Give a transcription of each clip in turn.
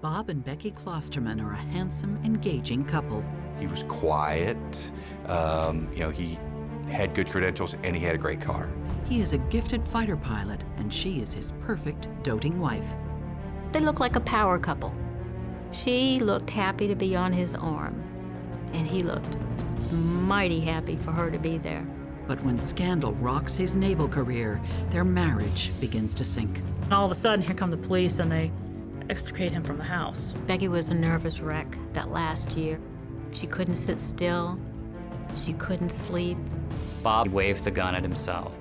Bob and Becky Klosterman are a handsome, engaging couple. He was quiet, he had good credentials, and he had a great car. He is a gifted fighter pilot, and she is his perfect, doting wife. They look like a power couple. She looked happy to be on his arm, and he looked mighty happy for her to be there. But when scandal rocks his naval career, their marriage begins to sink. And all of a sudden, here come the police, and they extricate him from the house. Becky was a nervous wreck that last year. She couldn't sit still. She couldn't sleep. Bob waved the gun at himself.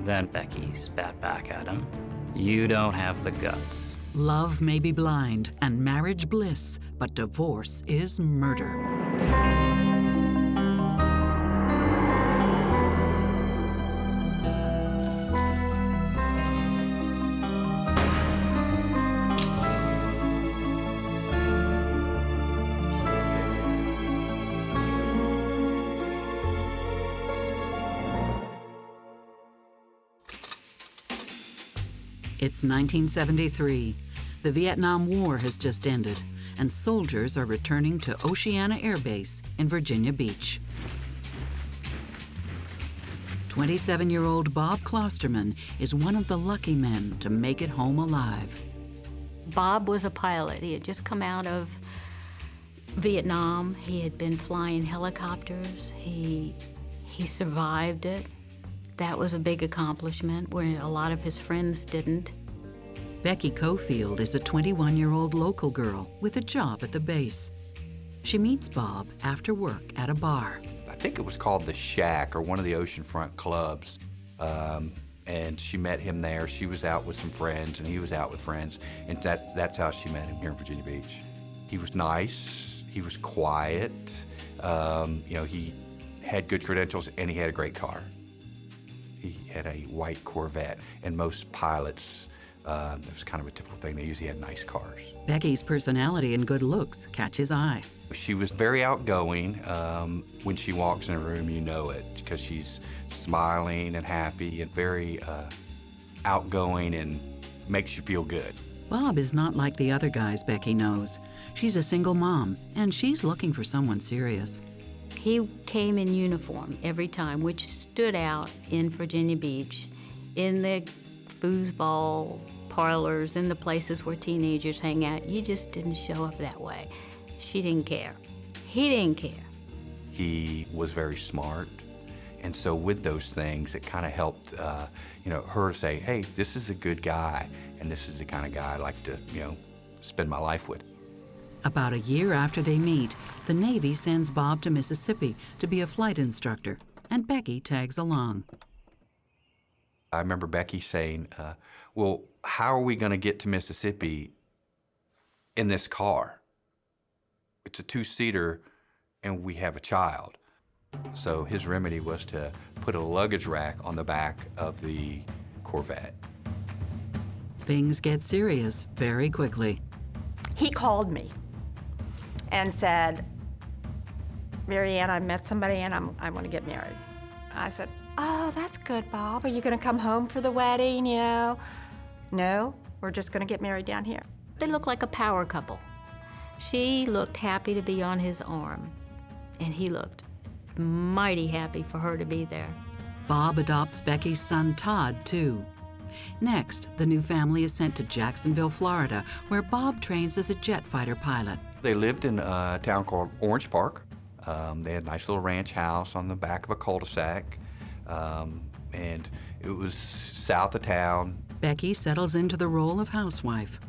Then Becky spat back at him. You don't have the guts. Love may be blind and marriage bliss, but divorce is murder. It's 1973. The Vietnam War has just ended, and soldiers are returning to Oceana Air Base in Virginia Beach. 27-year-old Bob Klosterman is one of the lucky men to make it home alive. Bob was a pilot. He had just come out of Vietnam. He had been flying helicopters. He survived it. That was a big accomplishment where a lot of his friends didn't. Becky Cofield is a 21-year-old local girl with a job at the base. She meets Bob after work at a bar. I think it was called The Shack or one of the oceanfront clubs. And she met him there. She was out with some friends and he was out with friends. And that's how she met him here in Virginia Beach. He was nice, he was quiet, he had good credentials and he had a great car. He had a white Corvette, and most pilots, that was kind of a typical thing. They usually had nice cars. Becky's personality and good looks catch his eye. She was very outgoing. When she walks in a room, you know it, because she's smiling and happy and very outgoing and makes you feel good. Bob is not like the other guys Becky knows. She's a single mom, and she's looking for someone serious. He came in uniform every time, which stood out in Virginia Beach, in the foosball parlors, in the places where teenagers hang out. You just didn't show up that way. She didn't care. He didn't care. He was very smart, and so with those things, it kind of helped, her say, hey, this is a good guy, and this is the kind of guy I like to, spend my life with. About a year after they meet, the Navy sends Bob to Mississippi to be a flight instructor, and Becky tags along. I remember Becky saying, well, how are we going to get to Mississippi in this car? It's a two-seater, and we have a child. So his remedy was to put a luggage rack on the back of the Corvette. Things get serious very quickly. He called me and said, Mary Ann, I met somebody and I want to get married. I said, oh, that's good, Bob. Are you going to come home for the wedding, No, we're just going to get married down here. They look like a power couple. She looked happy to be on his arm, and he looked mighty happy for her to be there. Bob adopts Becky's son, Todd, too. Next, the new family is sent to Jacksonville, Florida, where Bob trains as a jet fighter pilot. They lived in a town called Orange Park. They had a nice little ranch house on the back of a cul-de-sac, and it was south of town. Becky settles into the role of housewife.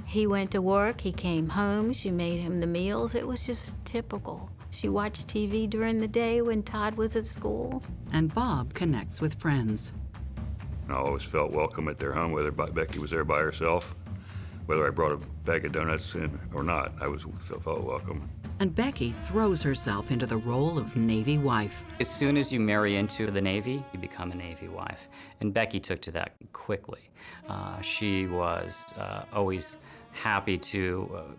He went to work, he came home, she made him the meals. It was just typical. She watched TV during the day when Todd was at school. And Bob connects with friends. I always felt welcome at their home, whether Becky was there by herself, whether I brought a bag of donuts in or not. I felt welcome. And Becky throws herself into the role of Navy wife. As soon as you marry into the Navy, you become a Navy wife. And Becky took to that quickly. She was always happy to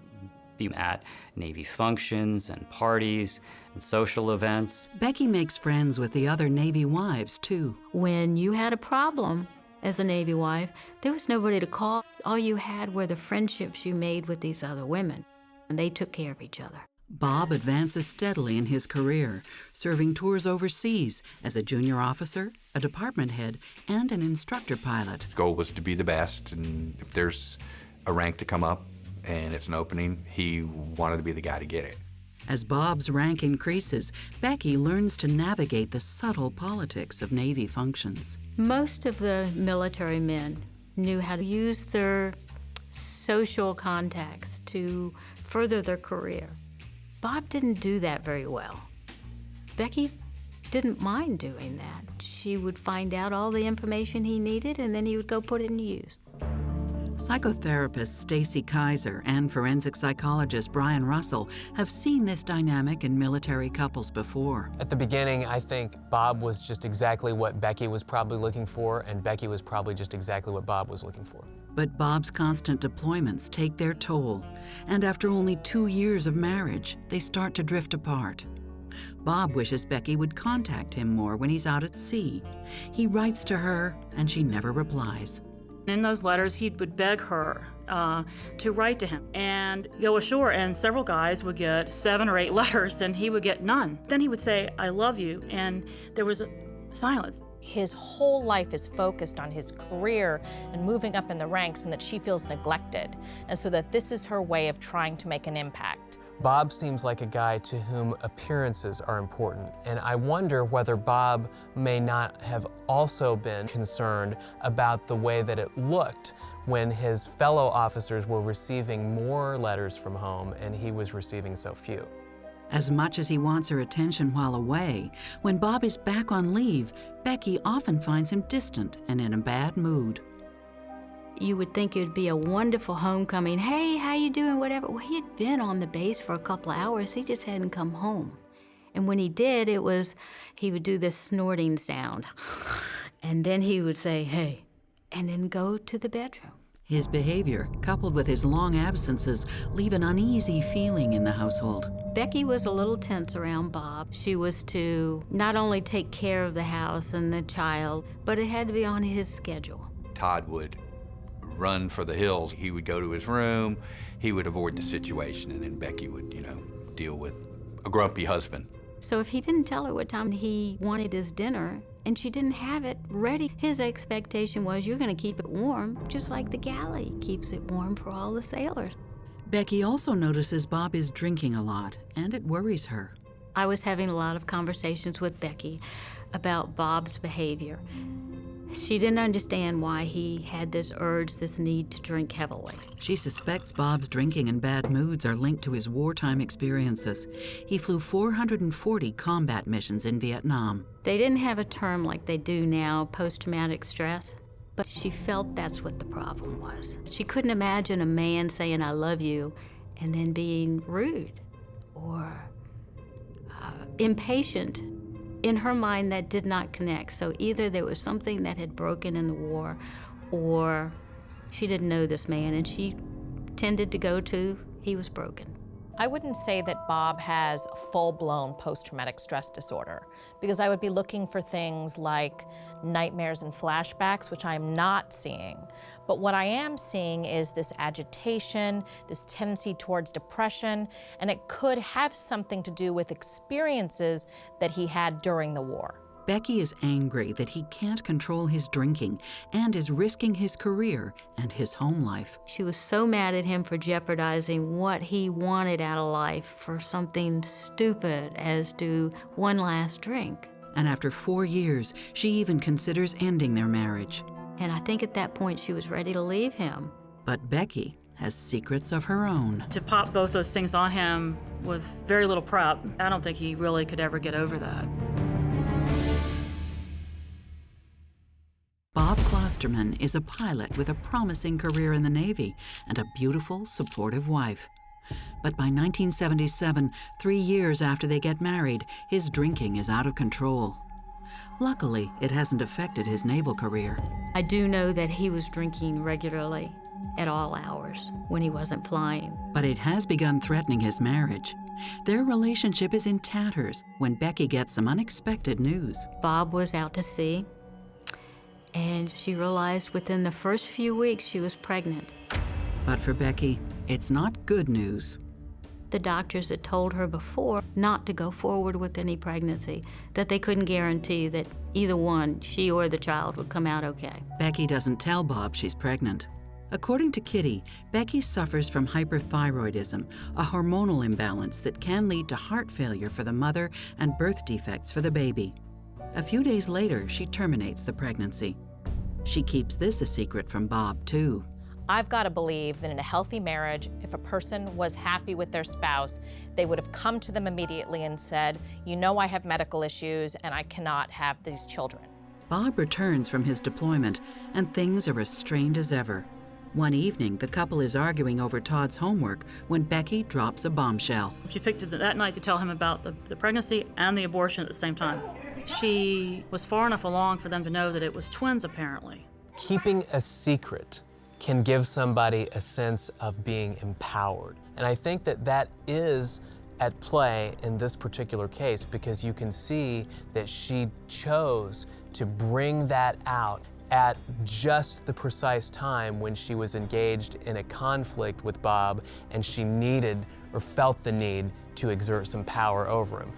be at Navy functions and parties and social events. Becky makes friends with the other Navy wives, too. When you had a problem, as a Navy wife, there was nobody to call. All you had were the friendships you made with these other women, and they took care of each other. Bob advances steadily in his career, serving tours overseas as a junior officer, a department head, and an instructor pilot. His goal was to be the best, and if there's a rank to come up and it's an opening, he wanted to be the guy to get it. As Bob's rank increases, Becky learns to navigate the subtle politics of Navy functions. Most of the military men knew how to use their social contacts to further their career. Bob didn't do that very well. Becky didn't mind doing that. She would find out all the information he needed, and then he would go put it into use. Psychotherapist Stacy Kaiser and forensic psychologist Brian Russell have seen this dynamic in military couples before. At the beginning, I think Bob was just exactly what Becky was probably looking for, and Becky was probably just exactly what Bob was looking for. But Bob's constant deployments take their toll, and after only 2 years of marriage, they start to drift apart. Bob wishes Becky would contact him more when he's out at sea. He writes to her, and she never replies. In those letters, he would beg her to write to him and go ashore, and several guys would get 7 or 8 letters, and he would get none. Then he would say, "I love you," and there was a silence. His whole life is focused on his career and moving up in the ranks, and that she feels neglected, and so that this is her way of trying to make an impact. Bob seems like a guy to whom appearances are important, and I wonder whether Bob may not have also been concerned about the way that it looked when his fellow officers were receiving more letters from home and he was receiving so few. As much as he wants her attention while away, when Bob is back on leave, Becky often finds him distant and in a bad mood. You would think it would be a wonderful homecoming. Hey, how you doing, whatever. Well, he had been on the base for a couple of hours. He just hadn't come home. And when he did, he would do this snorting sound. And then he would say, "Hey," and then go to the bedroom. His behavior, coupled with his long absences, leave an uneasy feeling in the household. Becky was a little tense around Bob. She was to not only take care of the house and the child, but it had to be on his schedule. Todd would run for the hills. He would go to his room, he would avoid the situation, and then Becky would, deal with a grumpy husband. So if he didn't tell her what time he wanted his dinner and she didn't have it ready, his expectation was, you're going to keep it warm, just like the galley keeps it warm for all the sailors. Becky also notices Bob is drinking a lot, and it worries her. I was having a lot of conversations with Becky about Bob's behavior. She didn't understand why he had this urge, this need to drink heavily. She suspects Bob's drinking and bad moods are linked to his wartime experiences. He flew 440 combat missions in Vietnam. They didn't have a term like they do now, post-traumatic stress, but she felt that's what the problem was. She couldn't imagine a man saying, "I love you," and then being rude or impatient. In her mind, that did not connect. So either there was something that had broken in the war, or she didn't know this man, and she tended to go to, he was broken. I wouldn't say that Bob has full-blown post-traumatic stress disorder, because I would be looking for things like nightmares and flashbacks, which I'm not seeing. But what I am seeing is this agitation, this tendency towards depression, and it could have something to do with experiences that he had during the war. Becky is angry that he can't control his drinking and is risking his career and his home life. She was so mad at him for jeopardizing what he wanted out of life for something stupid as to one last drink. And after 4 years, she even considers ending their marriage. And I think at that point she was ready to leave him. But Becky has secrets of her own. To pop both those things on him with very little prep, I don't think he really could ever get over that. Bob Klosterman is a pilot with a promising career in the Navy and a beautiful, supportive wife. But by 1977, 3 years after they get married, his drinking is out of control. Luckily, it hasn't affected his naval career. I do know that he was drinking regularly at all hours when he wasn't flying. But it has begun threatening his marriage. Their relationship is in tatters when Becky gets some unexpected news. Bob was out to sea, And she realized within the first few weeks she was pregnant. But for Becky, it's not good news. The doctors had told her before not to go forward with any pregnancy, that they couldn't guarantee that either one, she or the child, would come out okay. Becky doesn't tell Bob she's pregnant. According to Kitty, Becky suffers from hyperthyroidism, a hormonal imbalance that can lead to heart failure for the mother and birth defects for the baby. A few days later, she terminates the pregnancy. She keeps this a secret from Bob, too. I've got to believe that in a healthy marriage, if a person was happy with their spouse, they would have come to them immediately and said, you know, I have medical issues and I cannot have these children. Bob returns from his deployment, and things are as strained as ever. One evening, the couple is arguing over Todd's homework when Becky drops a bombshell. She picked it that night to tell him about the pregnancy and the abortion at the same time. She was far enough along for them to know that it was twins, apparently. Keeping a secret can give somebody a sense of being empowered. And I think that that is at play in this particular case, because you can see that she chose to bring that out at just the precise time when she was engaged in a conflict with Bob and she needed or felt the need to exert some power over him.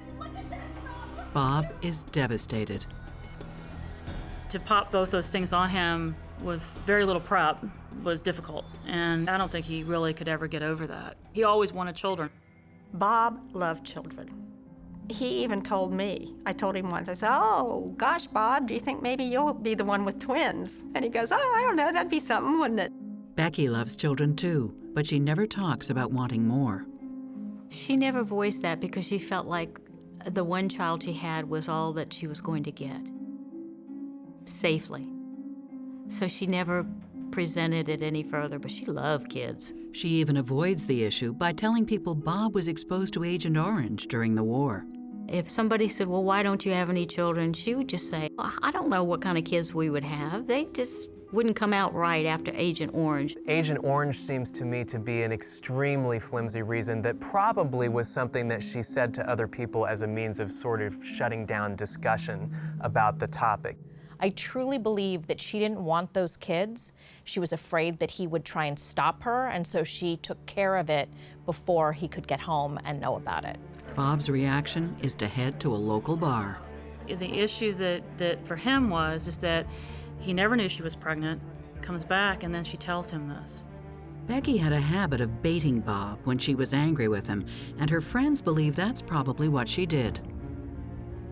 Bob is devastated. To pop both those things on him with very little prep was difficult, and I don't think he really could ever get over that. He always wanted children. Bob loved children. He even told me, I told him once, I said, oh, gosh, Bob, do you think maybe you'll be the one with twins? And he goes, oh, I don't know, that'd be something, wouldn't it? Becky loves children too, but she never talks about wanting more. She never voiced that because she felt like the one child she had was all that she was going to get, safely. So she never presented it any further, but she loved kids. She even avoids the issue by telling people Bob was exposed to Agent Orange during the war. If somebody said, well, why don't you have any children? She would just say, well, I don't know what kind of kids we would have. They just wouldn't come out right after Agent Orange. Agent Orange seems to me to be an extremely flimsy reason that probably was something that she said to other people as a means of sort of shutting down discussion about the topic. I truly believe that she didn't want those kids. She was afraid that he would try and stop her, and so she took care of it before he could get home and know about it. Bob's reaction is to head to a local bar. The issue that for him is that he never knew she was pregnant, comes back, and then she tells him this. Becky had a habit of baiting Bob when she was angry with him, and her friends believe that's probably what she did.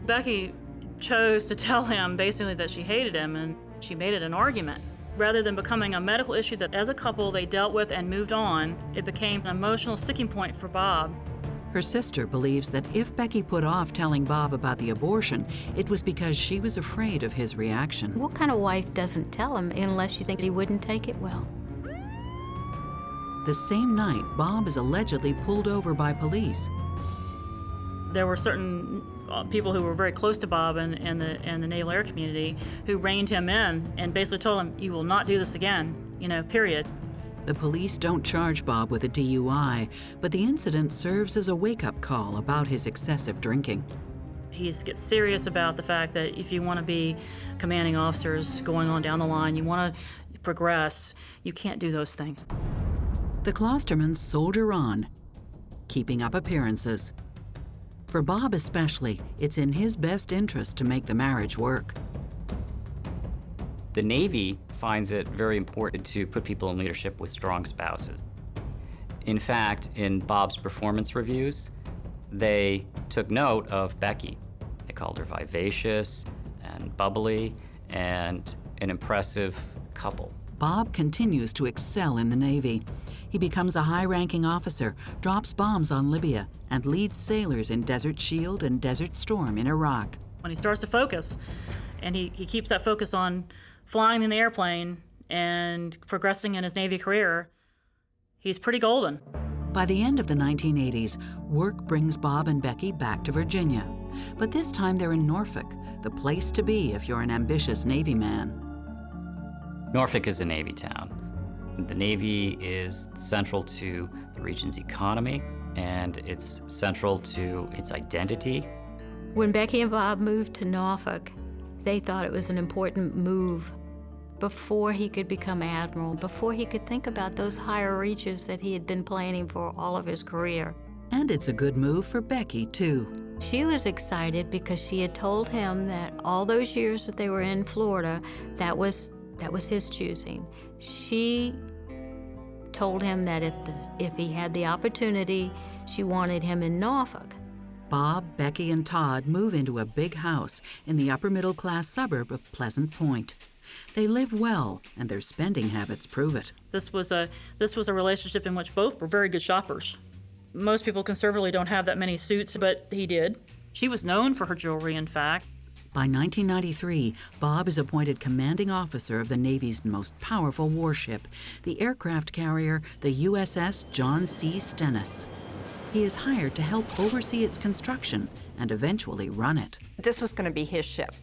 Becky chose to tell him basically that she hated him, and she made it an argument. Rather than becoming a medical issue that as a couple they dealt with and moved on, it became an emotional sticking point for Bob. Her sister believes that if Becky put off telling Bob about the abortion, it was because she was afraid of his reaction. What kind of wife doesn't tell him unless she thinks he wouldn't take it well? The same night, Bob is allegedly pulled over by police. There were certain people who were very close to Bob and the Naval Air community who reined him in and basically told him, you will not do this again, period. The police don't charge Bob with a DUI, but the incident serves as a wake-up call about his excessive drinking. He gets serious about the fact that if you want to be commanding officers going on down the line, you want to progress, you can't do those things. The Klostermans soldier on, keeping up appearances. For Bob especially, it's in his best interest to make the marriage work. The Navy finds it very important to put people in leadership with strong spouses. In fact, in Bob's performance reviews, they took note of Becky. They called her vivacious and bubbly and an impressive couple. Bob continues to excel in the Navy. He becomes a high-ranking officer, drops bombs on Libya, and leads sailors in Desert Shield and Desert Storm in Iraq. When he starts to focus, and he keeps that focus on flying in the airplane and progressing in his Navy career, he's pretty golden. By the end of the 1980s, work brings Bob and Becky back to Virginia. But this time they're in Norfolk, the place to be if you're an ambitious Navy man. Norfolk is a Navy town. The Navy is central to the region's economy, and it's central to its identity. When Becky and Bob moved to Norfolk, they thought it was an important move before he could become admiral, before he could think about those higher reaches that he had been planning for all of his career. And it's a good move for Becky, too. She was excited because she had told him that all those years that they were in Florida, that was his choosing. She told him that if he had the opportunity, she wanted him in Norfolk. Bob, Becky, and Todd move into a big house in the upper middle class suburb of Pleasant Point. They live well, and their spending habits prove it. This was a relationship in which both were very good shoppers. Most people conservatively don't have that many suits, but he did. She was known for her jewelry, in fact. By 1993, Bob is appointed commanding officer of the Navy's most powerful warship, the aircraft carrier, the USS John C. Stennis. He is hired to help oversee its construction and eventually run it. This was going to be his ship.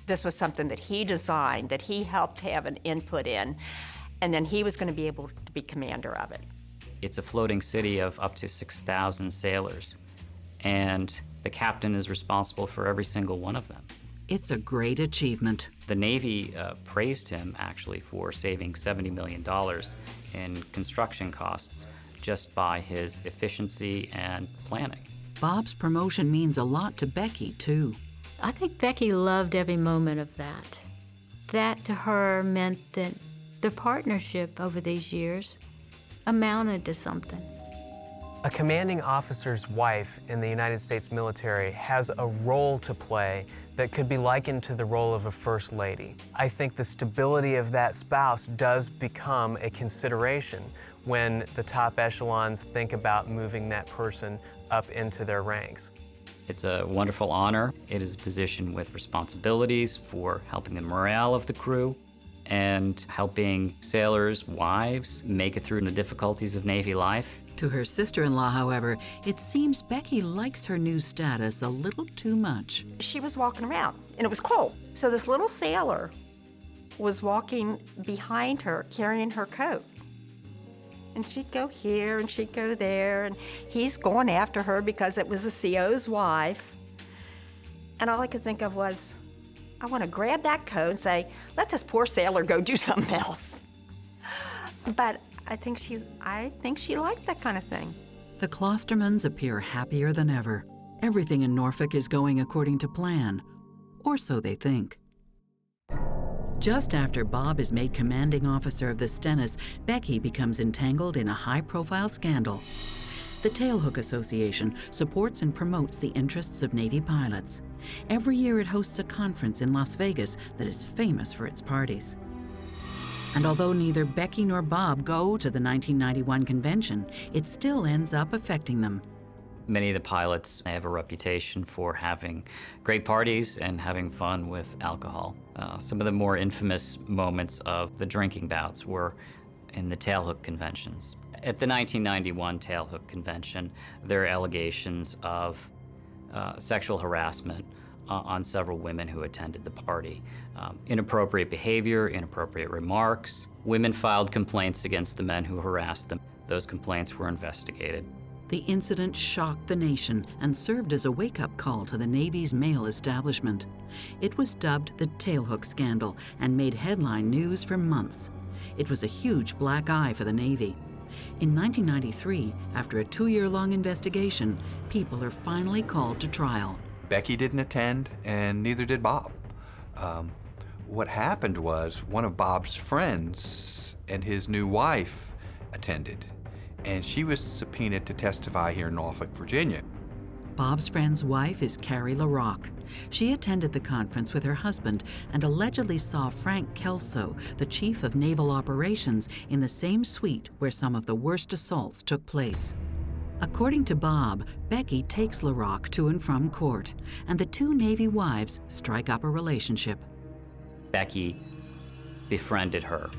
This was something that he designed, that he helped have an input in, and then he was going to be able to be commander of it. It's a floating city of up to 6,000 sailors, and the captain is responsible for every single one of them. It's a great achievement. The Navy praised him, actually, for saving $70 million in construction costs just by his efficiency and planning. Bob's promotion means a lot to Becky, too. I think Becky loved every moment of that. That to her meant that the partnership over these years amounted to something. A commanding officer's wife in the United States military has a role to play that could be likened to the role of a first lady. I think the stability of that spouse does become a consideration when the top echelons think about moving that person up into their ranks. It's a wonderful honor. It is a position with responsibilities for helping the morale of the crew and helping sailors' wives make it through the difficulties of Navy life. To her sister-in-law, however, it seems Becky likes her new status a little too much. She was walking around, and it was cold. So this little sailor was walking behind her, carrying her coat. And she'd go here, and she'd go there, and he's going after her because it was the CO's wife. And all I could think of was, I want to grab that coat and say, let this poor sailor go do something else. But I think she liked that kind of thing. The Klostermans appear happier than ever. Everything in Norfolk is going according to plan, or so they think. Just after Bob is made commanding officer of the Stennis, Becky becomes entangled in a high-profile scandal. The Tailhook Association supports and promotes the interests of Navy pilots. Every year it hosts a conference in Las Vegas that is famous for its parties. And although neither Becky nor Bob go to the 1991 convention, it still ends up affecting them. Many of the pilots have a reputation for having great parties and having fun with alcohol. Some of the more infamous moments of the drinking bouts were in the Tailhook conventions. At the 1991 Tailhook convention, there are allegations of sexual harassment on several women who attended the party. Inappropriate behavior, inappropriate remarks. Women filed complaints against the men who harassed them. Those complaints were investigated. The incident shocked the nation and served as a wake-up call to the Navy's male establishment. It was dubbed the Tailhook Scandal and made headline news for months. It was a huge black eye for the Navy. In 1993, after a 2-year-long investigation, people are finally called to trial. Becky didn't attend, and neither did Bob. What happened was one of Bob's friends and his new wife attended, and she was subpoenaed to testify here in Norfolk, Virginia. Bob's friend's wife is Carrie LaRocque. She attended the conference with her husband and allegedly saw Frank Kelso, the chief of naval operations, in the same suite where some of the worst assaults took place. According to Bob, Becky takes LaRocque to and from court, and the two Navy wives strike up a relationship. Becky befriended her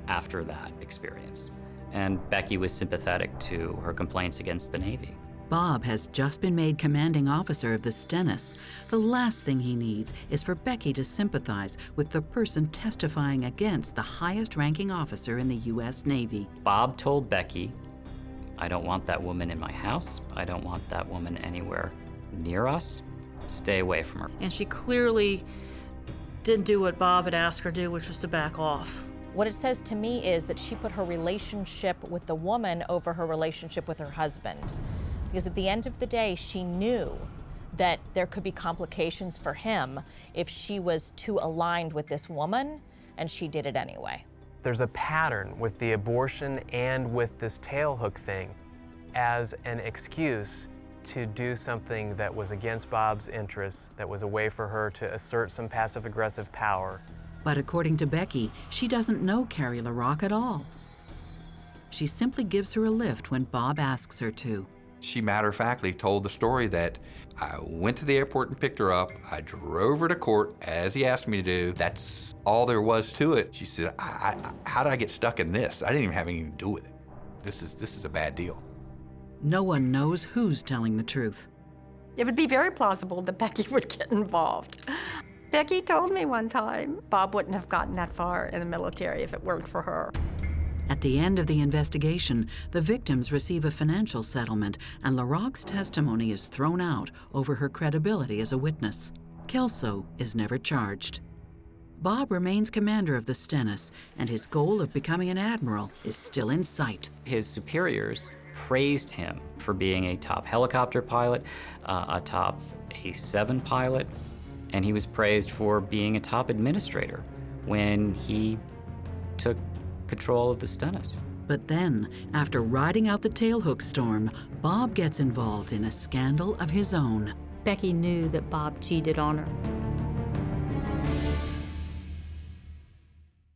after that experience, and Becky was sympathetic to her complaints against the Navy. Bob has just been made commanding officer of the Stennis. The last thing he needs is for Becky to sympathize with the person testifying against the highest-ranking officer in the U.S. Navy. Bob told Becky, I don't want that woman in my house. I don't want that woman anywhere near us. Stay away from her. And she clearly didn't do what Bob had asked her to do, which was to back off. What it says to me is that she put her relationship with the woman over her relationship with her husband. Because at the end of the day, she knew that there could be complications for him if she was too aligned with this woman, and she did it anyway. There's a pattern with the abortion and with this tailhook thing as an excuse to do something that was against Bob's interests, that was a way for her to assert some passive-aggressive power. But according to Becky, she doesn't know Carrie LaRocque at all. She simply gives her a lift when Bob asks her to. She matter-of-factly told the story that I went to the airport and picked her up. I drove her to court as he asked me to do. That's all there was to it. She said, how did I get stuck in this? I didn't even have anything to do with it. This is a bad deal. No one knows who's telling the truth. It would be very plausible that Becky would get involved. Becky told me one time Bob wouldn't have gotten that far in the military if it weren't for her. At the end of the investigation, the victims receive a financial settlement, and LaRocque's testimony is thrown out over her credibility as a witness. Kelso is never charged. Bob remains commander of the Stennis, and his goal of becoming an admiral is still in sight. His superiors praised him for being a top helicopter pilot, a top A-7 pilot, and he was praised for being a top administrator when he took control of the Stennis. But then, after riding out the tailhook storm, Bob gets involved in a scandal of his own. Becky knew that Bob cheated on her.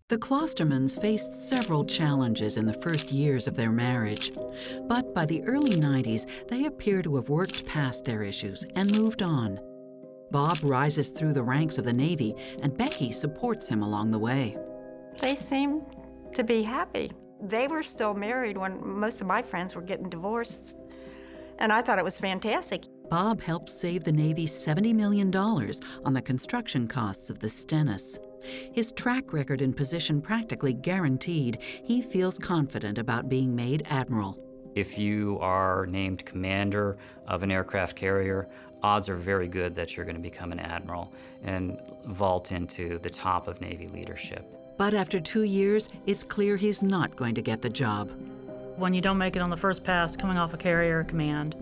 The Klostermans faced several challenges in the first years of their marriage. But by the early 90s, they appear to have worked past their issues and moved on. Bob rises through the ranks of the Navy, and Becky supports him along the way. They seemed to be happy. They were still married when most of my friends were getting divorced, and I thought it was fantastic. Bob helped save the Navy $70 million on the construction costs of the Stennis. His track record and position practically guaranteed, he feels confident about being made admiral. If you are named commander of an aircraft carrier, odds are very good that you're going to become an admiral and vault into the top of Navy leadership. But after 2 years, it's clear he's not going to get the job. When you don't make it on the first pass coming off a carrier command,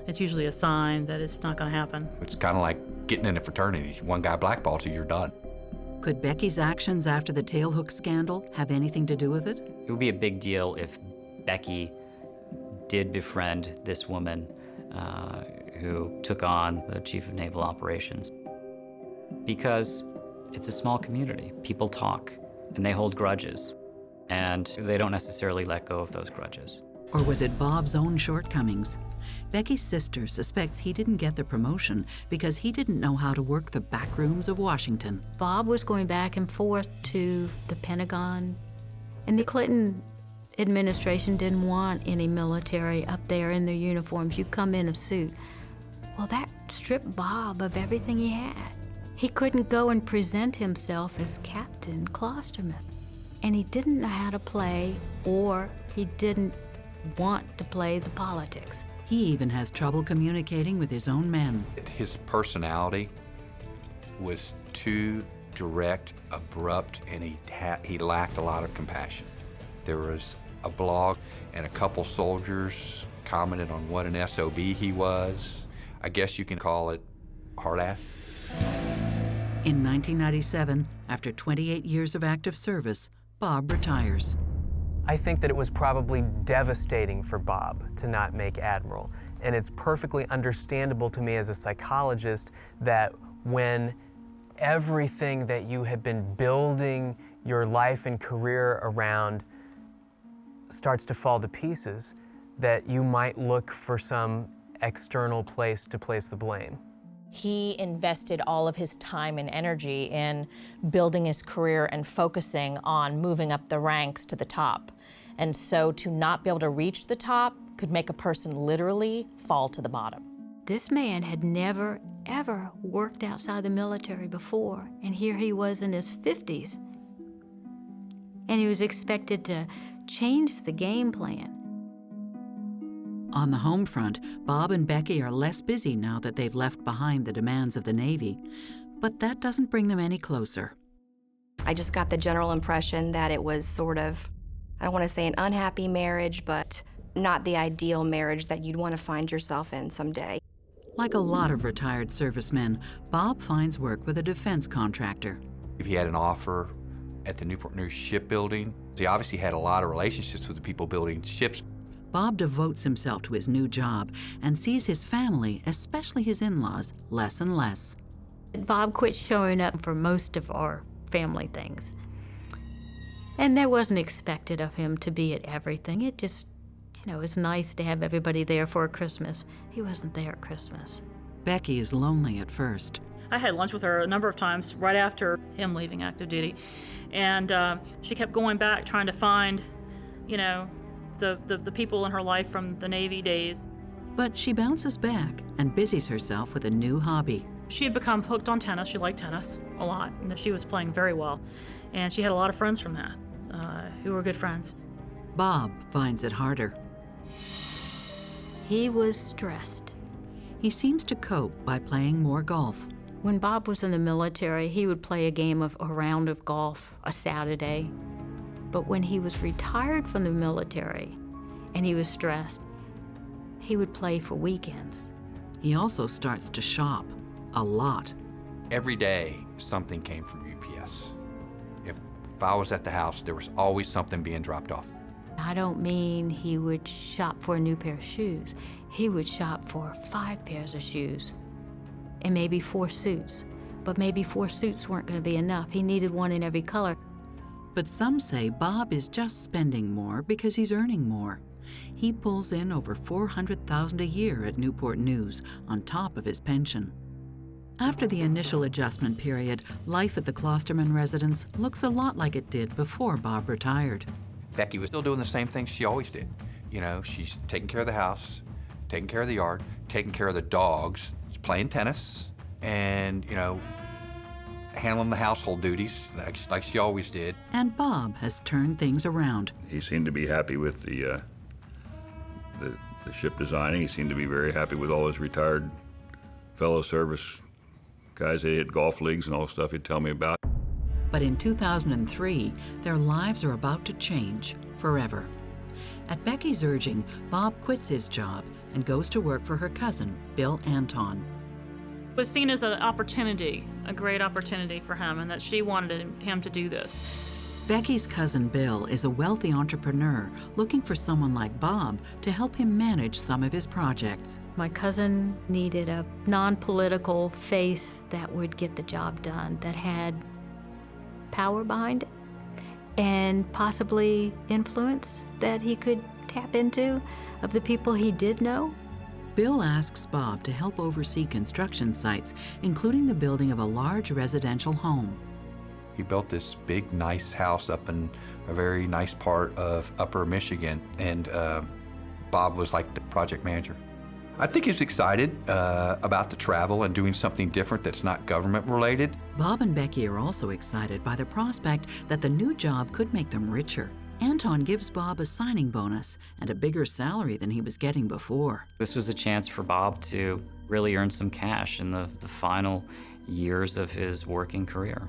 it's usually a sign that it's not going to happen. It's kind of like getting in a fraternity. One guy blackballs you, you're done. Could Becky's actions after the tailhook scandal have anything to do with it? It would be a big deal if Becky did befriend this woman who took on the chief of naval operations. Because it's a small community. People talk, and they hold grudges, and they don't necessarily let go of those grudges. Or was it Bob's own shortcomings? Becky's sister suspects he didn't get the promotion because he didn't know how to work the back rooms of Washington. Bob was going back and forth to the Pentagon, and the Clinton administration didn't want any military up there in their uniforms. You come in a suit. Well, that stripped Bob of everything he had. He couldn't go and present himself as Captain Klosterman. And he didn't know how to play, or he didn't want to play the politics. He even has trouble communicating with his own men. His personality was too direct, abrupt, and he lacked a lot of compassion. There was a blog, and a couple soldiers commented on what an SOB he was. I guess you can call it hard-ass. In 1997, after 28 years of active service, Bob retires. I think that it was probably devastating for Bob to not make admiral. And it's perfectly understandable to me as a psychologist that when everything that you had been building your life and career around starts to fall to pieces, that you might look for some external place to place the blame. He invested all of his time and energy in building his career and focusing on moving up the ranks to the top. And so to not be able to reach the top could make a person literally fall to the bottom. This man had never, ever worked outside the military before, and here he was in his 50s. And he was expected to change the game plan. On the home front, Bob and Becky are less busy now that they've left behind the demands of the Navy. But that doesn't bring them any closer. I just got the general impression that it was sort of, I don't want to say an unhappy marriage, but not the ideal marriage that you'd want to find yourself in someday. Like a lot of retired servicemen, Bob finds work with a defense contractor. If he had an offer at the Newport News shipbuilding, he obviously had a lot of relationships with the people building ships. Bob devotes himself to his new job and sees his family, especially his in-laws, less and less. Bob quit showing up for most of our family things. And that wasn't expected of him to be at everything. It just, it's nice to have everybody there for Christmas. He wasn't there at Christmas. Becky is lonely at first. I had lunch with her a number of times right after him leaving active duty. And she kept going back trying to find, the people in her life from the Navy days. But she bounces back and busies herself with a new hobby. She had become hooked on tennis. She liked tennis a lot, and she was playing very well. And she had a lot of friends from that, who were good friends. Bob finds it harder. He was stressed. He seems to cope by playing more golf. When Bob was in the military, he would play a round of golf a Saturday. But when he was retired from the military and he was stressed, he would play for weekends. He also starts to shop a lot. Every day, something came from UPS. If I was at the house, there was always something being dropped off. I don't mean he would shop for a new pair of shoes. He would shop for 5 pairs of shoes and maybe 4 suits. But maybe 4 suits weren't going to be enough. He needed one in every color. But some say Bob is just spending more because he's earning more. He pulls in over $400,000 a year at Newport News on top of his pension. After the initial adjustment period, life at the Klosterman residence looks a lot like it did before Bob retired. Becky was still doing the same thing she always did. She's taking care of the house, taking care of the yard, taking care of the dogs, playing tennis, and, handling the household duties like she always did. And Bob has turned things around. He seemed to be happy with the ship designing. He seemed to be very happy with all his retired fellow service guys. They hit golf leagues and all the stuff he'd tell me about. But in 2003, their lives are about to change forever. At Becky's urging, Bob quits his job and goes to work for her cousin, Bill Anton. It was seen as an opportunity, a great opportunity for him, and that she wanted him to do this. Becky's cousin Bill is a wealthy entrepreneur looking for someone like Bob to help him manage some of his projects. My cousin needed a non-political face that would get the job done, that had power behind it, and possibly influence that he could tap into of the people he did know. Bill asks Bob to help oversee construction sites, including the building of a large residential home. He built this big, nice house up in a very nice part of Upper Michigan, and Bob was like the project manager. I think he's excited about the travel and doing something different that's not government-related. Bob and Becky are also excited by the prospect that the new job could make them richer. Anton gives Bob a signing bonus and a bigger salary than he was getting before. This was a chance for Bob to really earn some cash in the final years of his working career.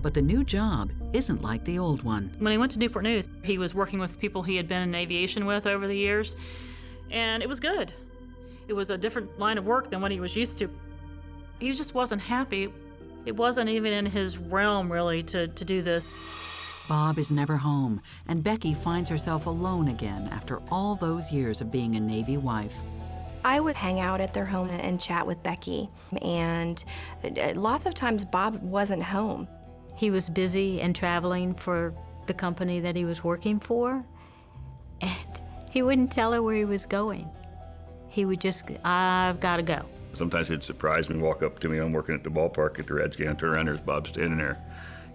But the new job isn't like the old one. When he went to Newport News, he was working with people he had been in aviation with over the years, and it was good. It was a different line of work than what he was used to. He just wasn't happy. It wasn't even in his realm, really, to do this. Bob is never home, and Becky finds herself alone again after all those years of being a Navy wife. I would hang out at their home and chat with Becky, and lots of times Bob wasn't home. He was busy and traveling for the company that he was working for, and he wouldn't tell her where he was going. He would just, I've got to go. Sometimes he'd surprise me, walk up to me. I'm working at the ballpark at the Reds game. I turn around, there's Bob standing there.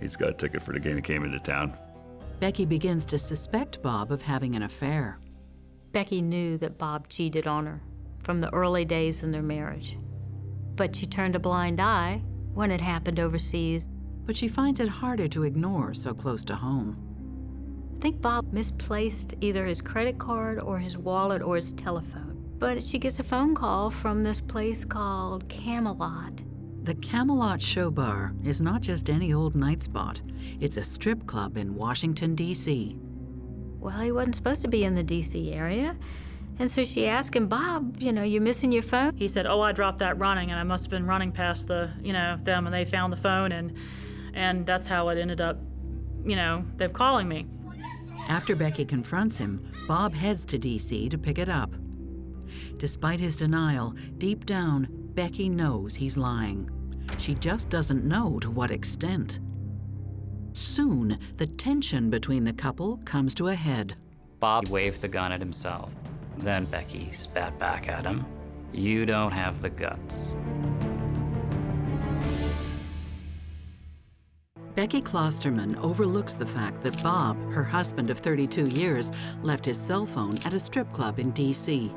He's got a ticket for the game. He came into town. Becky begins to suspect Bob of having an affair. Becky knew that Bob cheated on her from the early days in their marriage. But she turned a blind eye when it happened overseas. But she finds it harder to ignore so close to home. I think Bob misplaced either his credit card or his wallet or his telephone. But she gets a phone call from this place called Camelot. The Camelot Show Bar is not just any old night spot. It's a strip club in Washington, D.C. Well, he wasn't supposed to be in the D.C. area. And so she asked him, Bob, you missing your phone? He said, oh, I dropped that running, and I must have been running past them, and they found the phone, and that's how it ended up, they're calling me. After Becky confronts him, Bob heads to D.C. to pick it up. Despite his denial, deep down, Becky knows he's lying. She just doesn't know to what extent. Soon, the tension between the couple comes to a head. Bob waved the gun at himself. Then Becky spat back at him. You don't have the guts. Becky Klosterman overlooks the fact that Bob, her husband of 32 years, left his cell phone at a strip club in D.C.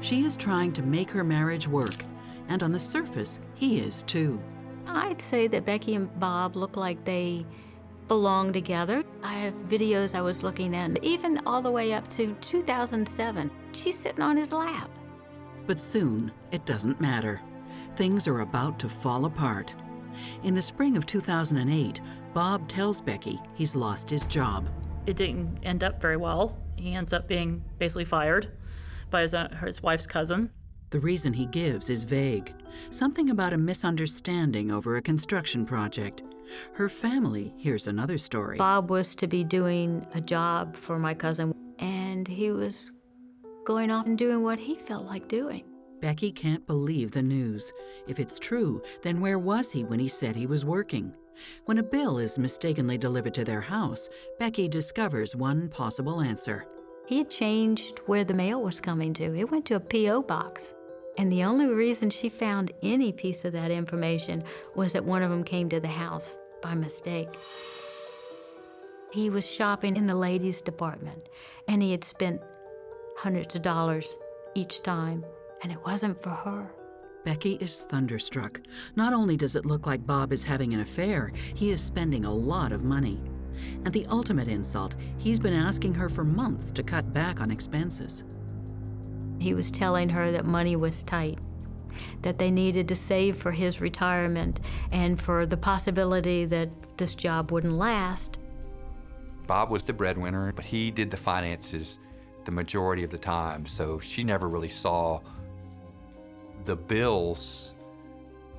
She is trying to make her marriage work, and on the surface, he is too. I'd say that Becky and Bob look like they belong together. I have videos I was looking at, even all the way up to 2007. She's sitting on his lap. But soon, it doesn't matter. Things are about to fall apart. In the spring of 2008, Bob tells Becky he's lost his job. It didn't end up very well. He ends up being basically fired by his wife's cousin. The reason he gives is vague. Something about a misunderstanding over a construction project. Her family hears another story. Bob was to be doing a job for my cousin, and he was going off and doing what he felt like doing. Becky can't believe the news. If it's true, then where was he when he said he was working? When a bill is mistakenly delivered to their house, Becky discovers one possible answer. He had changed where the mail was coming to. It went to a P.O. box. And the only reason she found any piece of that information was that one of them came to the house by mistake. He was shopping in the ladies' department, and he had spent hundreds of dollars each time, and it wasn't for her. Becky is thunderstruck. Not only does it look like Bob is having an affair, he is spending a lot of money. And the ultimate insult, he's been asking her for months to cut back on expenses. He was telling her that money was tight, that they needed to save for his retirement and for the possibility that this job wouldn't last. Bob was the breadwinner, but he did the finances the majority of the time, so she never really saw the bills.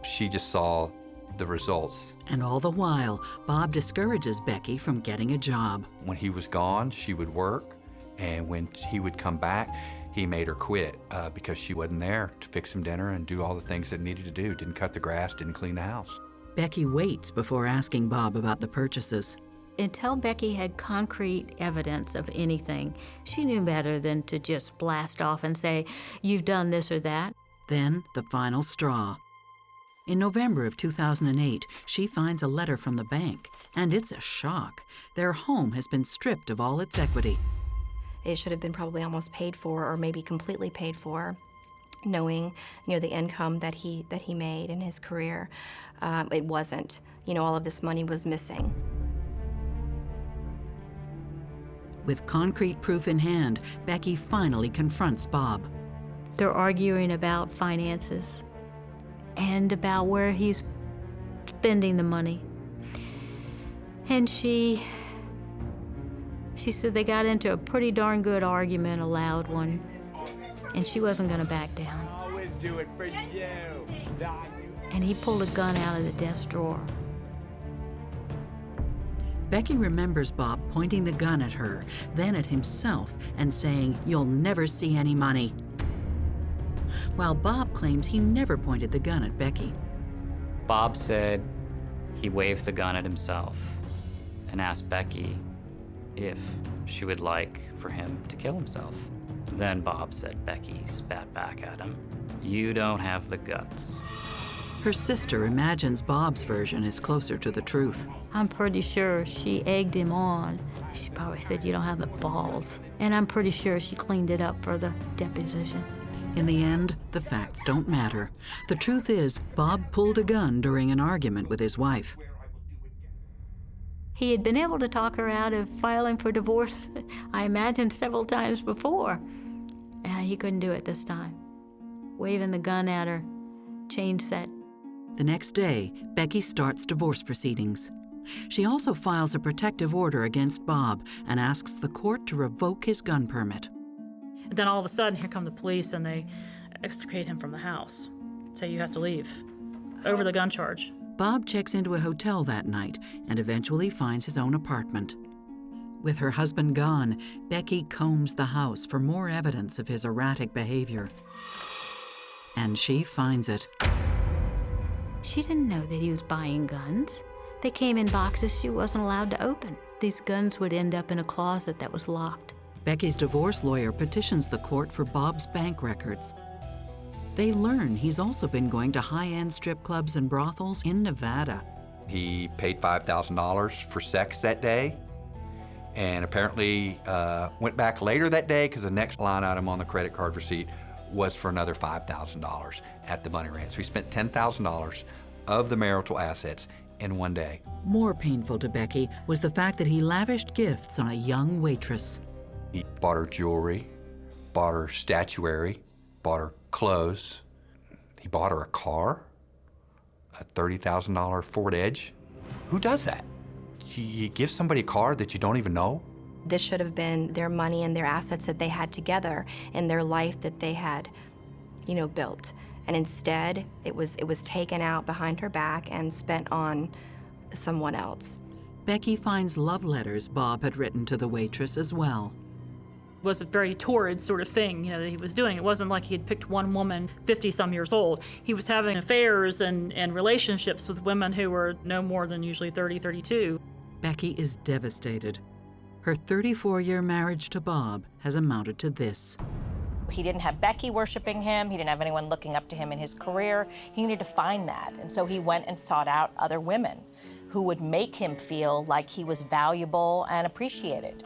She just saw the results. And all the while, Bob discourages Becky from getting a job. When he was gone, she would work, and when he would come back, he made her quit because she wasn't there to fix him dinner and do all the things that needed to do. Didn't cut the grass, didn't clean the house. Becky waits before asking Bob about the purchases. Until Becky had concrete evidence of anything, she knew better than to just blast off and say, you've done this or that. Then the final straw. In November of 2008, she finds a letter from the bank, and it's a shock. Their home has been stripped of all its equity. It should have been probably almost paid for, or maybe completely paid for, knowing, the income that he made in his career. It wasn't. All of this money was missing. With concrete proof in hand, Becky finally confronts Bob. They're arguing about finances and about where he's spending the money. And she said they got into a pretty darn good argument, a loud one, and she wasn't going to back down. Always do it for you. And he pulled a gun out of the desk drawer. Becky remembers Bob pointing the gun at her, then at himself, and saying, "You'll never see any money." While Bob claims he never pointed the gun at Becky. Bob said he waved the gun at himself and asked Becky if she would like for him to kill himself. Then Bob said Becky spat back at him. You don't have the guts. Her sister imagines Bob's version is closer to the truth. I'm pretty sure she egged him on. She probably said, you don't have the balls. And I'm pretty sure she cleaned it up for the deposition. In the end, the facts don't matter. The truth is, Bob pulled a gun during an argument with his wife. He had been able to talk her out of filing for divorce, I imagine, several times before. He couldn't do it this time. Waving the gun at her changed that The next day, Becky starts divorce proceedings. She also files a protective order against Bob and asks the court to revoke his gun permit. And then all of a sudden, here come the police and they extricate him from the house. Say you have to leave over the gun charge. Bob checks into a hotel that night and eventually finds his own apartment. With her husband gone, Becky combs the house for more evidence of his erratic behavior. And she finds it. She didn't know that he was buying guns. They came in boxes she wasn't allowed to open. These guns would end up in a closet that was locked. Becky's divorce lawyer petitions the court for Bob's bank records. They learn he's also been going to high-end strip clubs and brothels in Nevada. He paid $5,000 for sex that day, and apparently went back later that day because the next line item on the credit card receipt was for another $5,000 at the Bunny Ranch. So he spent $10,000 of the marital assets in one day. More painful to Becky was the fact that he lavished gifts on a young waitress. He bought her jewelry, bought her statuary, bought her clothes. He bought her a car, a $30,000 Ford Edge. Who does that? You give somebody a car that you don't even know? This should have been their money and their assets that they had together and their life that they had, built. And instead, it was taken out behind her back and spent on someone else. Becky finds love letters Bob had written to the waitress as well. It was a very torrid sort of thing, that he was doing. It wasn't like he had picked one woman 50-some years old. He was having affairs and relationships with women who were no more than usually 30, 32. Becky is devastated. Her 34-year marriage to Bob has amounted to this. He didn't have Becky worshiping him. He didn't have anyone looking up to him in his career. He needed to find that. And so he went and sought out other women who would make him feel like he was valuable and appreciated.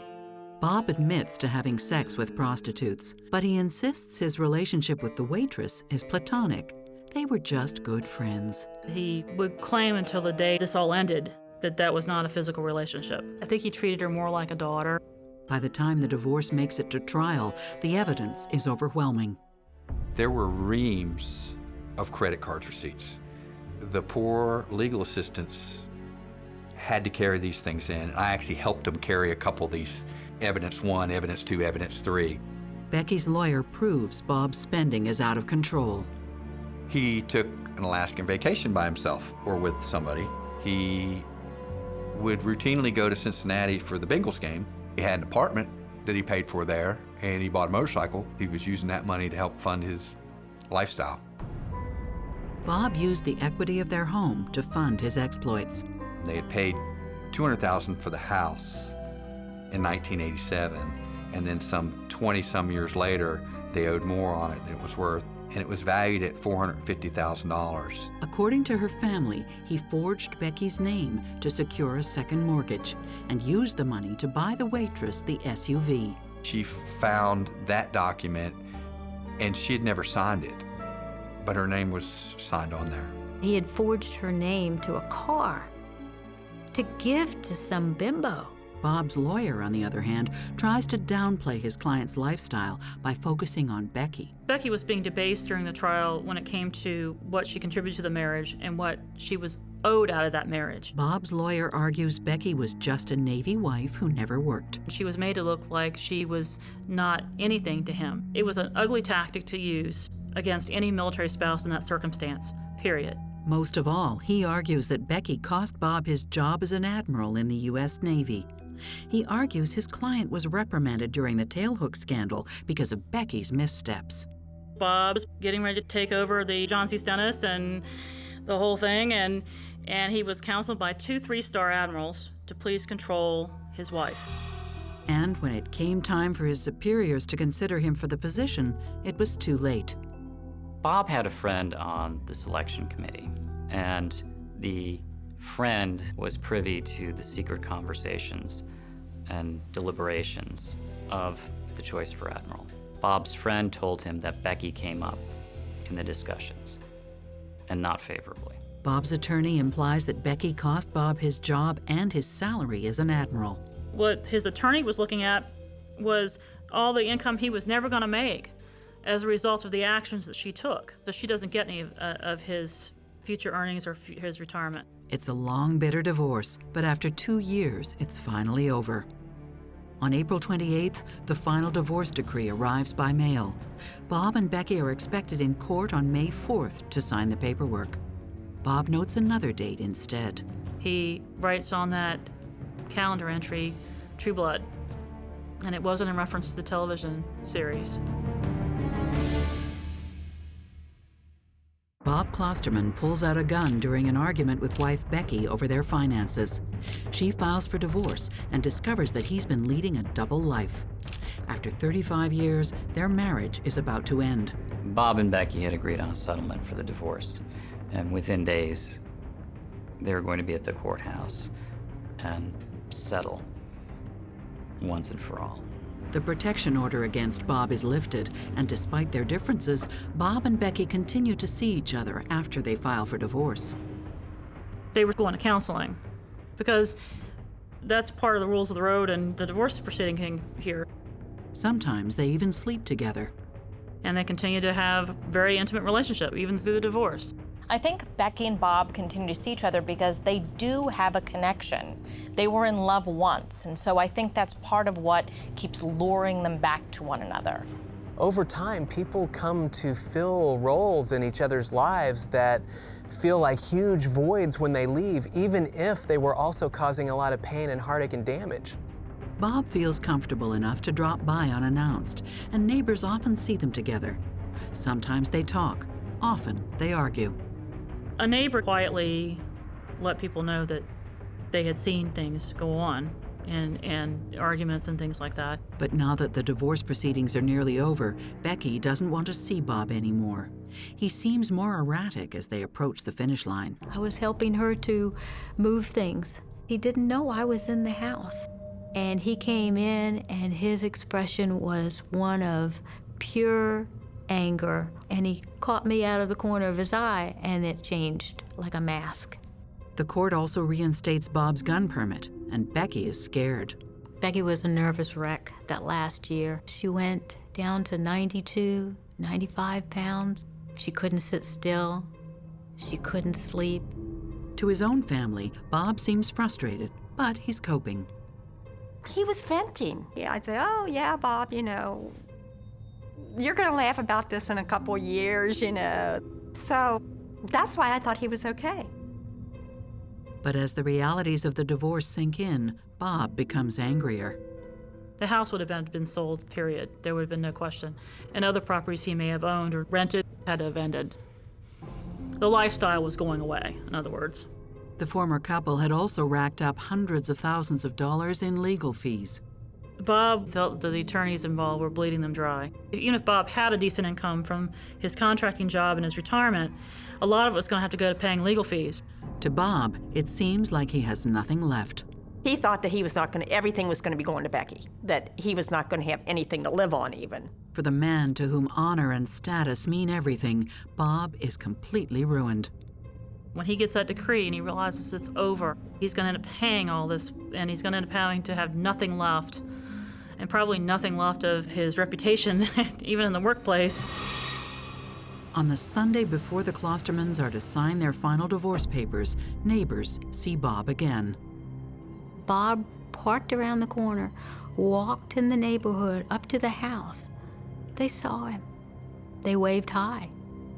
Bob admits to having sex with prostitutes, but he insists his relationship with the waitress is platonic. They were just good friends. He would claim until the day this all ended that was not a physical relationship. I think he treated her more like a daughter. By the time the divorce makes it to trial, the evidence is overwhelming. There were reams of credit card receipts. The poor legal assistants had to carry these things in. I actually helped them carry a couple of these, evidence 1, evidence 2, evidence 3. Becky's lawyer proves Bob's spending is out of control. He took an Alaskan vacation by himself or with somebody. He would routinely go to Cincinnati for the Bengals game. He had an apartment that he paid for there, and he bought a motorcycle. He was using that money to help fund his lifestyle. Bob used the equity of their home to fund his exploits. They had paid $200,000 for the house in 1987, and then some 20-some years later, they owed more on it than it was worth, and it was valued at $450,000. According to her family, he forged Becky's name to secure a second mortgage and used the money to buy the waitress the SUV. She found that document, and she had never signed it, but her name was signed on there. He had forged her name to a car to give to some bimbo. Bob's lawyer, on the other hand, tries to downplay his client's lifestyle by focusing on Becky. Becky was being debased during the trial when it came to what she contributed to the marriage and what she was owed out of that marriage. Bob's lawyer argues Becky was just a Navy wife who never worked. She was made to look like she was not anything to him. It was an ugly tactic to use against any military spouse in that circumstance, period. Most of all, he argues that Becky cost Bob his job as an admiral in the U.S. Navy. He argues his client was reprimanded during the tailhook scandal because of Becky's missteps. Bob's getting ready to take over the John C. Stennis and the whole thing, and he was counseled by 2 3-star admirals to please control his wife. And when it came time for his superiors to consider him for the position, it was too late. Bob had a friend on the selection committee, and the friend was privy to the secret conversations and deliberations of the choice for admiral. Bob's friend told him that Becky came up in the discussions, and not favorably. Bob's attorney implies that Becky cost Bob his job and his salary as an admiral. What his attorney was looking at was all the income he was never going to make as a result of the actions that she took, that she doesn't get any of his future earnings or his retirement. It's a long, bitter divorce, but after 2 years, it's finally over. On April 28th, the final divorce decree arrives by mail. Bob and Becky are expected in court on May 4th to sign the paperwork. Bob notes another date instead. He writes on that calendar entry, True Blood, and it wasn't in reference to the television series. Bob Klosterman pulls out a gun during an argument with wife Becky over their finances. She files for divorce and discovers that he's been leading a double life. After 35 years, their marriage is about to end. Bob and Becky had agreed on a settlement for the divorce, and within days, they were going to be at the courthouse and settle once and for all. The protection order against Bob is lifted, and despite their differences, Bob and Becky continue to see each other after they file for divorce. They were going to counseling because that's part of the rules of the road and the divorce proceeding here. Sometimes they even sleep together. And they continue to have very intimate relationship, even through the divorce. I think Becky and Bob continue to see each other because they do have a connection. They were in love once, and so I think that's part of what keeps luring them back to one another. Over time, people come to fill roles in each other's lives that feel like huge voids when they leave, even if they were also causing a lot of pain and heartache and damage. Bob feels comfortable enough to drop by unannounced, and neighbors often see them together. Sometimes they talk, often they argue. A neighbor quietly let people know that they had seen things go on and arguments and things like that. But now that the divorce proceedings are nearly over, Becky doesn't want to see Bob anymore. He seems more erratic as they approach the finish line. I was helping her to move things. He didn't know I was in the house. And he came in, and his expression was one of pure anger. And he caught me out of the corner of his eye, and it changed like a mask. The court also reinstates Bob's gun permit, and Becky is scared. Becky was a nervous wreck that last year. She went down to 92, 95 pounds. She couldn't sit still. She couldn't sleep. To his own family, Bob seems frustrated, but he's coping. He was venting. Yeah, I'd say, oh, yeah, Bob, you know, you're going to laugh about this in a couple years, you know. So that's why I thought he was okay. But as the realities of the divorce sink in, Bob becomes angrier. The house would have been sold, period. There would have been no question. And other properties he may have owned or rented had to have ended. The lifestyle was going away, in other words. The former couple had also racked up hundreds of thousands of dollars in legal fees. Bob felt that the attorneys involved were bleeding them dry. Even if Bob had a decent income from his contracting job and his retirement, a lot of it was going to have to go to paying legal fees. To Bob, it seems like he has nothing left. He thought that he was not going to, everything was going to be going to Becky, that he was not going to have anything to live on even. For the man to whom honor and status mean everything, Bob is completely ruined. When he gets that decree and he realizes it's over, he's going to end up paying all this, and he's going to end up having to have nothing left, and probably nothing left of his reputation, even in the workplace. On the Sunday before the Klostermans are to sign their final divorce papers, neighbors see Bob again. Bob parked around the corner, walked in the neighborhood up to the house. They saw him. They waved hi,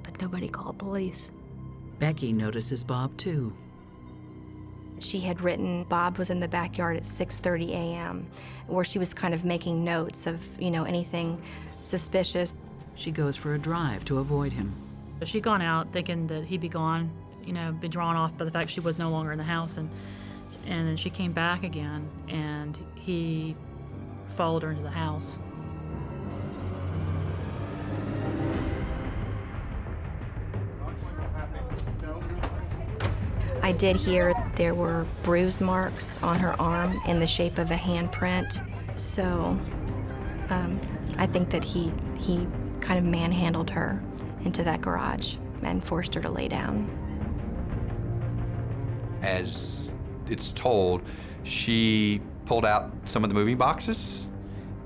but nobody called police. Becky notices Bob too. She had written Bob was in the backyard at 6:30 a.m., where she was kind of making notes of, you know, anything suspicious. She goes for a drive to avoid him. She'd gone out thinking that he'd be gone, you know, be drawn off by the fact she was no longer in the house, and then she came back again, and he followed her into the house. I did hear there were bruise marks on her arm in the shape of a handprint. So I think that he kind of manhandled her into that garage and forced her to lay down. As it's told, she pulled out some of the moving boxes,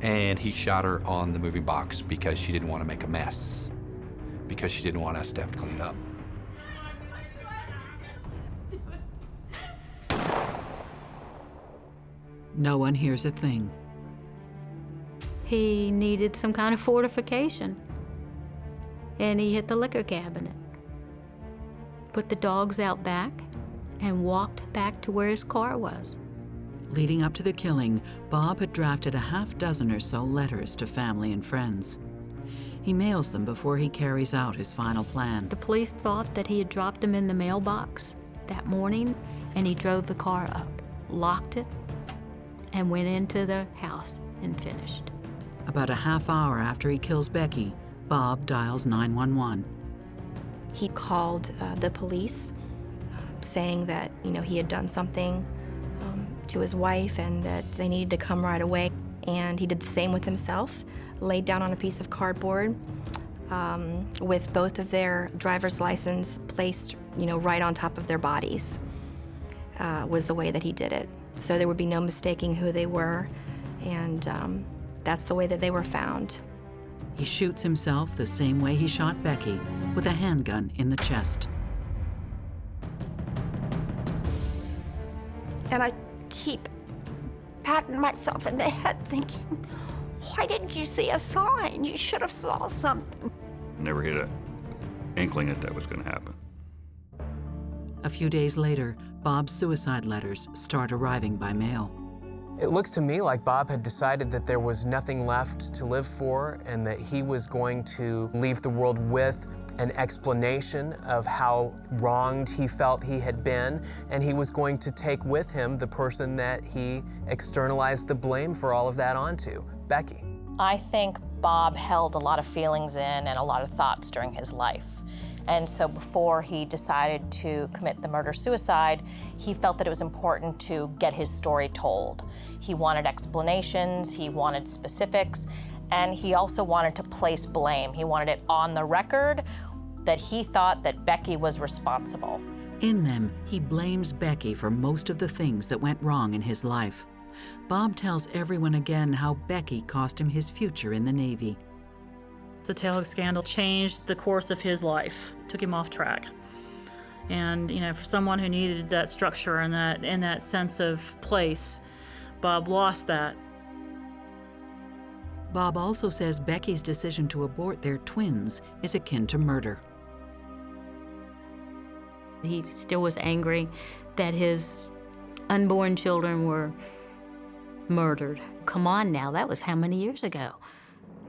and he shot her on the moving box because she didn't want to make a mess, because she didn't want us to have to clean it up. No one hears a thing. He needed some kind of fortification, and he hit the liquor cabinet, put the dogs out back, and walked back to where his car was. Leading up to the killing, Bob had drafted a half dozen or so letters to family and friends. He mails them before he carries out his final plan. The police thought that he had dropped them in the mailbox that morning, and he drove the car up, locked it, and went into the house and finished. About a half hour after he kills Becky, Bob dials 911. He called the police saying that, he had done something to his wife and that they needed to come right away. And he did the same with himself, laid down on a piece of cardboard with both of their driver's license placed, right on top of their bodies, was the way that he did it. So there would be no mistaking who they were, and that's the way that they were found. He shoots himself the same way he shot Becky, with a handgun in the chest. And I keep patting myself in the head thinking, why didn't you see a sign? You should have saw something. Never had an inkling that was going to happen. A few days later, Bob's suicide letters start arriving by mail. It looks to me like Bob had decided that there was nothing left to live for and that he was going to leave the world with an explanation of how wronged he felt he had been, and he was going to take with him the person that he externalized the blame for all of that onto, Becky. I think Bob held a lot of feelings in and a lot of thoughts during his life. And so before he decided to commit the murder-suicide, he felt that it was important to get his story told. He wanted explanations, he wanted specifics, and he also wanted to place blame. He wanted it on the record that he thought that Becky was responsible. In them, he blames Becky for most of the things that went wrong in his life. Bob tells everyone again how Becky cost him his future in the Navy. The tailhook scandal changed the course of his life, took him off track. And, for someone who needed that structure and that sense of place, Bob lost that. Bob also says Becky's decision to abort their twins is akin to murder. He still was angry that his unborn children were murdered. Come on now, that was how many years ago?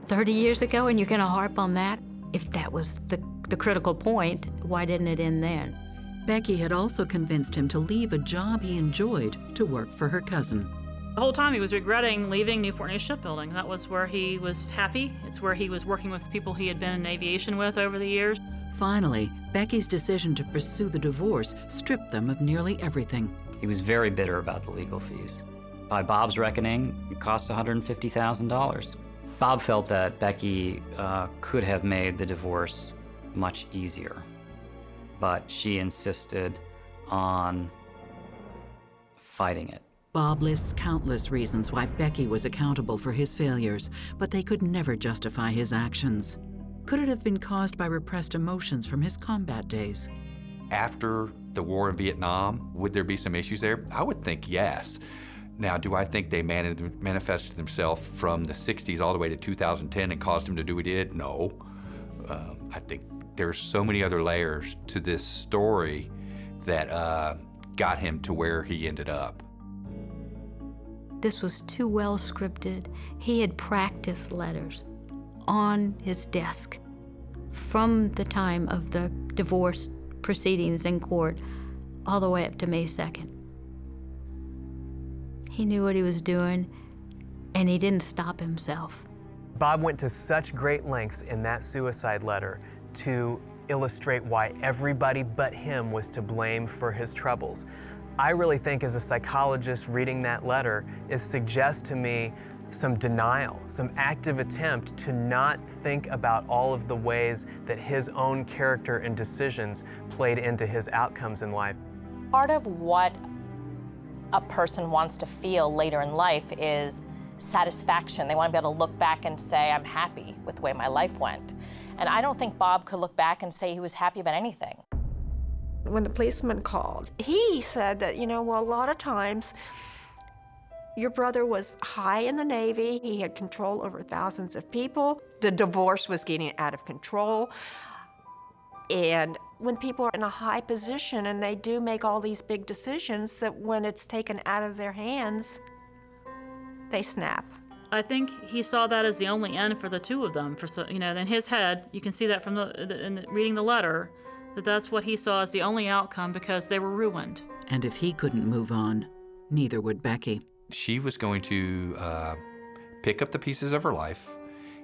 30 years ago, and you're gonna harp on that? If that was the critical point, why didn't it end then? Becky had also convinced him to leave a job he enjoyed to work for her cousin. The whole time he was regretting leaving Newport News Shipbuilding. That was where he was happy. It's where he was working with people he had been in aviation with over the years. Finally, Becky's decision to pursue the divorce stripped them of nearly everything. He was very bitter about the legal fees. By Bob's reckoning, it cost $150,000. Bob felt that Becky could have made the divorce much easier, but she insisted on fighting it. Bob lists countless reasons why Becky was accountable for his failures, but they could never justify his actions. Could it have been caused by repressed emotions from his combat days? After the war in Vietnam, would there be some issues there? I would think yes. Now, do I think they manifested themselves from the 60s all the way to 2010 and caused him to do what he did? No. I think there's so many other layers to this story that got him to where he ended up. This was too well scripted. He had practiced letters on his desk from the time of the divorce proceedings in court all the way up to May 2nd. He knew what he was doing, and he didn't stop himself. Bob went to such great lengths in that suicide letter to illustrate why everybody but him was to blame for his troubles. I really think as a psychologist reading that letter, it suggests to me some denial, some active attempt to not think about all of the ways that his own character and decisions played into his outcomes in life. Part of what a person wants to feel later in life is satisfaction. They want to be able to look back and say, I'm happy with the way my life went. And I don't think Bob could look back and say he was happy about anything. When the policeman called, he said that, a lot of times Your brother was high in the Navy. He had control over thousands of people. The divorce was getting out of control. And when people are in a high position and they do make all these big decisions, that when it's taken out of their hands, they snap. I think he saw that as the only end for the two of them. In his head, you can see that from reading the letter, that's what he saw as the only outcome because they were ruined. And if he couldn't move on, neither would Becky. She was going to pick up the pieces of her life,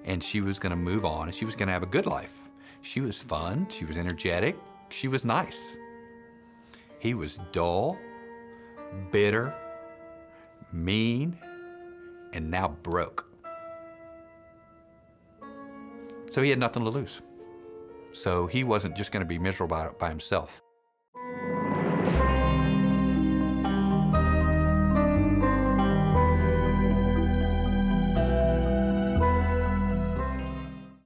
and she was going to move on, and she was going to have a good life. She was fun, she was energetic, she was nice. He was dull, bitter, mean, and now broke. So he had nothing to lose. So he wasn't just going to be miserable by himself.